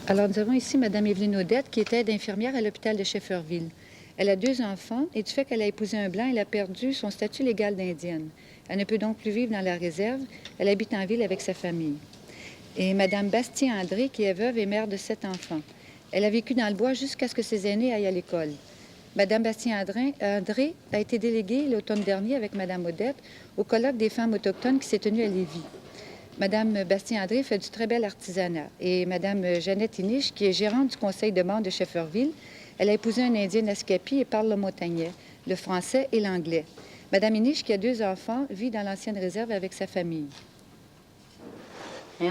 Alors, nous avons ici Mme Evelyne Audette, qui était aide-infirmière à l'hôpital de Shefferville. Elle a 2 enfants et du fait qu'elle a épousé un Blanc, elle a perdu son statut légal d'indienne. Elle ne peut donc plus vivre dans la réserve. Elle habite en ville avec sa famille. Et Mme Bastien-André, qui est veuve et mère de 7 enfants. Elle a vécu dans le bois jusqu'à ce que ses aînés aillent à l'école. Mme Bastien-André a été déléguée l'automne dernier avec Mme Audette au colloque des femmes autochtones qui s'est tenu à Lévis. Mme Bastien-André fait du très bel artisanat. Et Mme Jeannette Iniche, qui est gérante du conseil de bande de Shefferville, elle a épousé un Indien Naskapi et parle le montagnais, le français et l'anglais. Mme Iniche, qui a 2 enfants, vit dans l'ancienne réserve avec sa famille. Elle,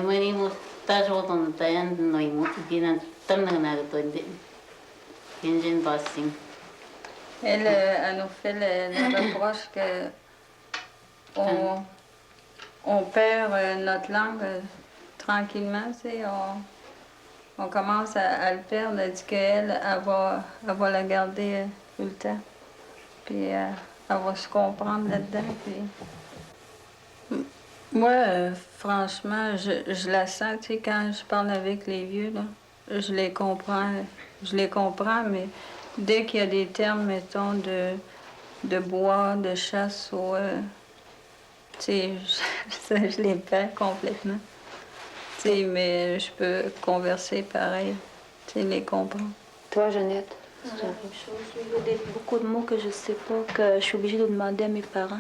elle nous fait le reproche qu'on perd notre langue tranquillement, tu sais, on commence à le perdre, elle dit qu'elle elle va la garder tout le temps, puis elle va se comprendre là-dedans. Puis... Moi, franchement, je la sens, tu sais, quand je parle avec les vieux, là, je les comprends, mais dès qu'il y a des termes, mettons, de bois, de chasse, ou, tu sais, je les perds complètement. Tu sais, mais je peux converser pareil, tu sais, les comprendre. Toi, Jeannette? C'est la même chose. Il y a beaucoup de mots que je ne sais pas, que je suis obligée de demander à mes parents.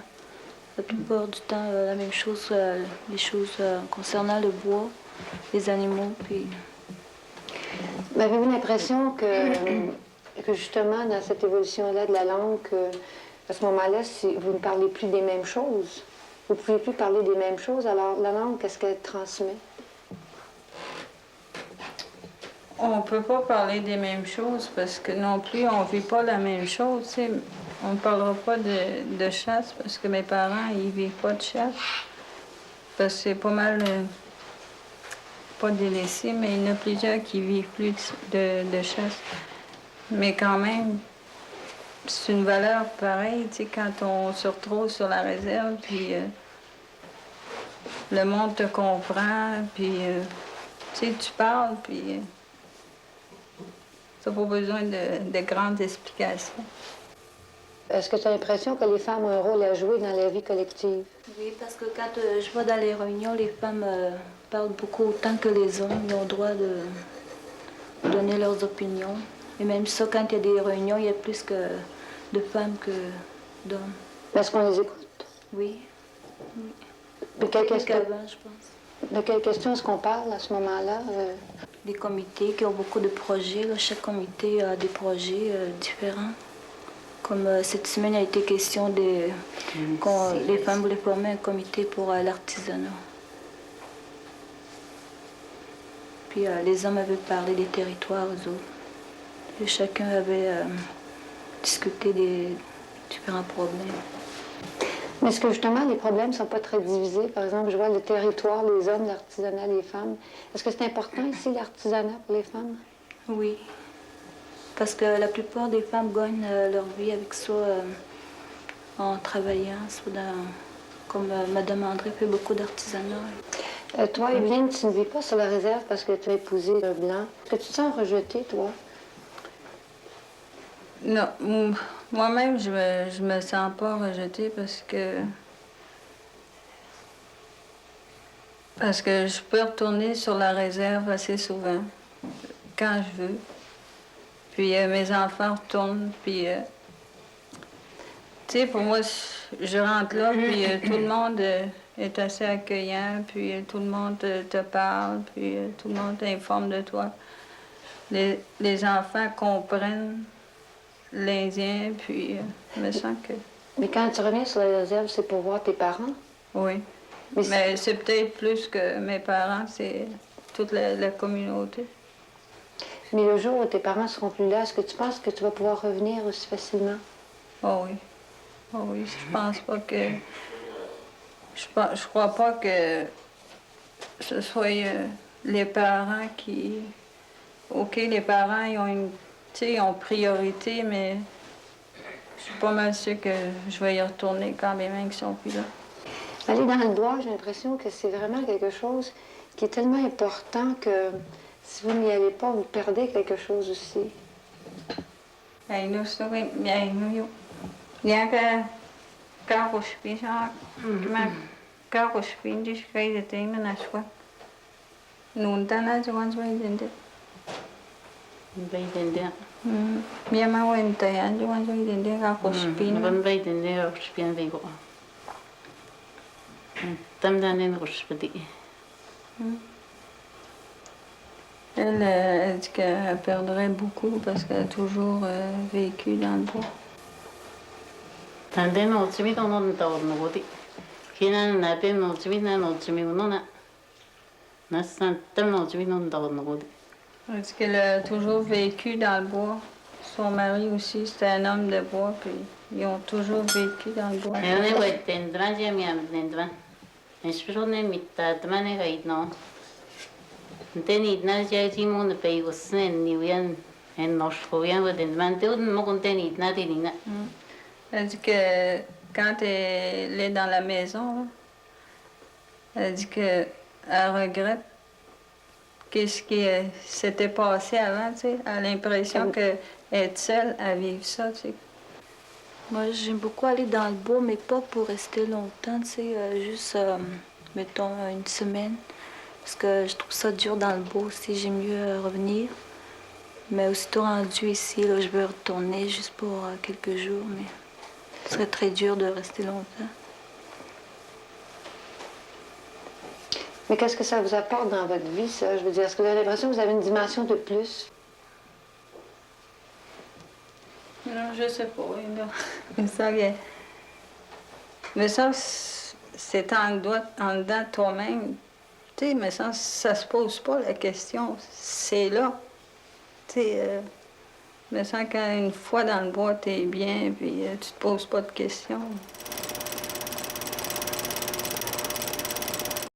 La plupart du temps, la même chose, les choses concernant le bois, les animaux, puis... Avez-vous l'impression que justement, dans cette évolution-là de la langue, à ce moment-là, si vous ne parlez plus des mêmes choses, vous ne pouvez plus parler des mêmes choses, alors la langue, qu'est-ce qu'elle transmet? On ne peut pas parler des mêmes choses parce que non plus, on ne vit pas la même chose, tu sais. On ne parlera pas de chasse parce que mes parents, ils ne vivent pas de chasse. Parce que c'est pas mal, pas délaissé, mais il y en a plusieurs qui vivent plus de chasse. Mais quand même, c'est une valeur pareille, tu sais, quand on se retrouve sur la réserve, puis le monde te comprend, puis tu sais, tu parles, puis tu n'as pas besoin de grandes explications. Est-ce que tu as l'impression que les femmes ont un rôle à jouer dans la vie collective? Oui, parce que quand je vais dans les réunions, les femmes parlent beaucoup autant que les hommes. Ils ont le droit de donner leurs opinions. Et même ça, quand il y a des réunions, il y a plus de femmes que d'hommes. Est-ce qu'on les écoute? Oui. De quelle question? Qu'avant, je pense. De quelle question est-ce qu'on parle à ce moment-là? Des comités qui ont beaucoup de projets. Là. Chaque comité a des projets différents. Comme cette semaine, il a été question les femmes voulaient former un comité pour l'artisanat. Puis les hommes avaient parlé des territoires aux autres. Et chacun avait discuté des différents problèmes. Mais est-ce que justement les problèmes ne sont pas très divisés? Par exemple, je vois le territoire, les hommes, l'artisanat, les femmes. Est-ce que c'est important ici, l'artisanat pour les femmes? Oui. Parce que la plupart des femmes gagnent leur vie avec ça en travaillant, comme Mme André fait beaucoup d'artisanat. Toi, Evelyne, tu ne vis pas sur la réserve parce que tu as épousé un Blanc. Est-ce que tu te sens rejetée, toi? Non, moi-même, je me sens pas rejetée parce que je peux retourner sur la réserve assez souvent, quand je veux. Puis mes enfants retournent, puis... tu sais, pour moi, je rentre là, puis tout le monde est assez accueillant, puis tout le monde te parle, puis tout le monde t'informe de toi. Les enfants comprennent l'Indien, puis je me sens que... Mais quand tu reviens sur la réserve, c'est pour voir tes parents? Oui. Mais c'est peut-être plus que mes parents, c'est toute la communauté. Mais le jour où tes parents seront plus là, est-ce que tu penses que tu vas pouvoir revenir aussi facilement? Oh oui. Oh oui, je pense pas que... Je crois pas que ce soit les parents qui... OK, les parents, ils ont priorité, mais je suis pas mal sûre que je vais y retourner quand mes mains qui sont plus là. Aller dans le bois, j'ai l'impression que c'est vraiment quelque chose qui est tellement important que Si vous n'y allez pas, vous perdez quelque chose aussi. Ay, gusto ko, ay, yung, yan ka kuspin siya, ka kuspin, di siya kayo dating na naswa. Nunta na siya kung sa'yo dindi. Bay dindi. Miya mawenta yan, siya kung sa'yo dindi, ka kuspin. Naban bay dindi, kuspin bay ko. Tamdanin kuspadi. Elle dit qu'elle perdrait beaucoup parce qu'elle a toujours vécu dans le bois. Tanden otsimi tonon tawon godi. Kinan naten otsimi nan otsimi unona. Nassan tam otsimi non tawon godi. Elle dit qu'elle a toujours vécu dans le bois. Son mari aussi, c'était un homme de bois, puis ils ont toujours vécu dans le bois. Ene wet tendran je mi am tendran. Espirone mitta tmane gaitno. Teni idna je timon pe usnen niuyan en noskoyan wet tendran te un mo conteni idna tinina. Elle dit que quand elle est dans la maison, là, elle dit qu'elle regrette qu'est-ce qui s'était passé avant, tu sais. Elle a l'impression qu'être seule à vivre ça, tu sais. Moi, j'aime beaucoup aller dans le bois, mais pas pour rester longtemps, tu sais, juste, mettons, une semaine. Parce que je trouve ça dur dans le bois aussi, j'aime mieux revenir. Mais aussitôt rendu ici, là, je veux retourner juste pour quelques jours, mais ce serait très dur de rester longtemps. Mais qu'est-ce que ça vous apporte dans votre vie, ça? Je veux dire, est-ce que vous avez l'impression que vous avez une dimension de plus? Non, je sais pas. Mais ça, mais ça c'est en dedans de toi-même. Tu sais, mais ça se pose pas la question. C'est là. Tu sais, mais ça, quand une fois dans le bois, t'es bien, puis tu te poses pas de questions.